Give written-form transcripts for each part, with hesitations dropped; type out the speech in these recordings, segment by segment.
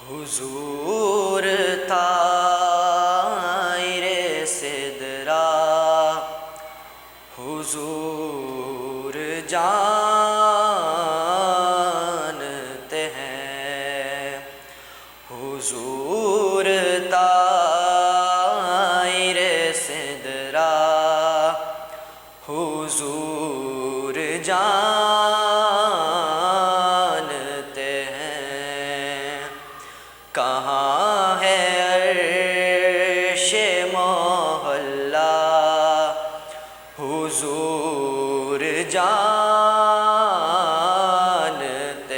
حضور طائر سدرا حضور جانتے ہیں، حضور طائر سدرا حضور جانتے ہیں، کہاں ہے عرش مولا حضور جانتے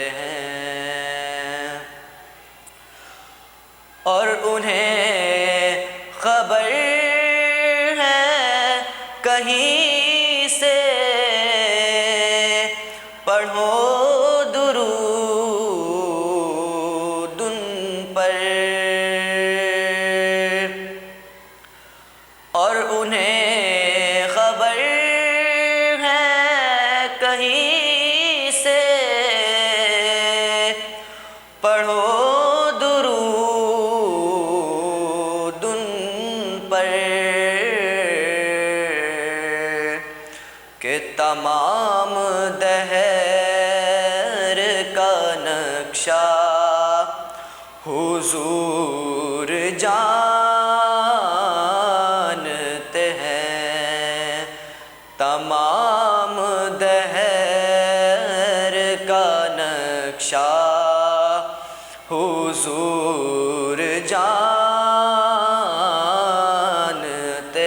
ہیں، اور انہیں خبر ہے کہیں سے پڑھو درود ان پر، اور انہیں خبر ہے کہیں سے پڑھو درود ان پر، کہ تمام دہر کا نقشہ حضور جانتے ہیں، تمام دہر کا نقشہ حضور جانتے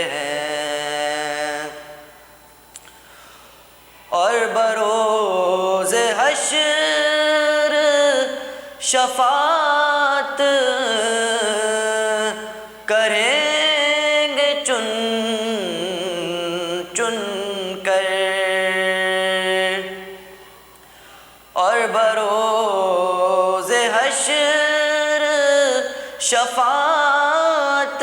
ہیں، اور بروز حشر شفاعت کریں گے چن چن کر، اور بروز حشر شفاعت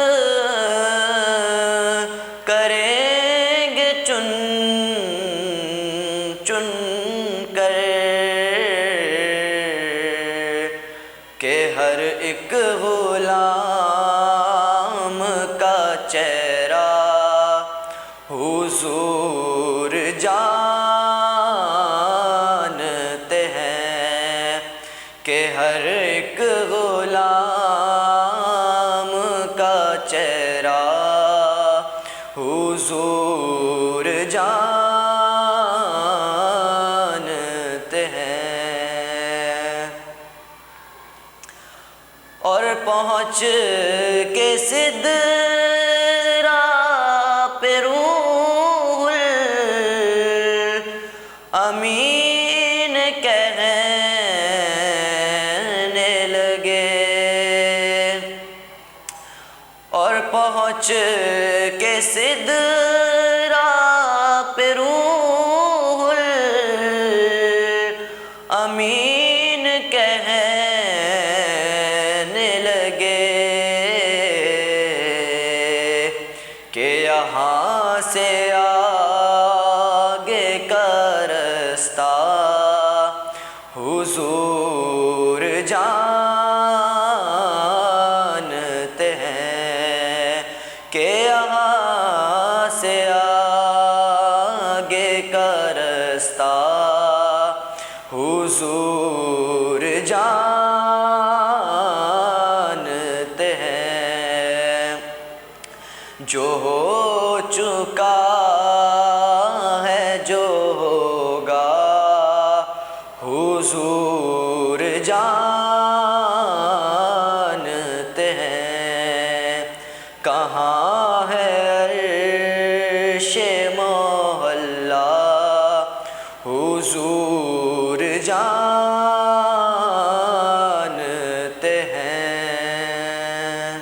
کریں گے چن چن کر، کہ ہر ایک غلام کا چہرہ حضور جانتے ہیں، کہ ہر ایک غلام کا چہرہ حضور جانتے ہیں، اور پہنچ کے سدرا پہ روح الامین کہنے لگے، اور پہنچ کے سدرا پہ روح الامین کہنے لگے، کہ یہاں سے آگے کا رستہ حضور جانتے ہیں، کہ یہاں سے آگے کا رستہ حضور جانتے ہیں، جو ہو چکا ہے جو ہوگا حضور جانتے ہیں، کہاں ہے عرش مولا حضور جانتے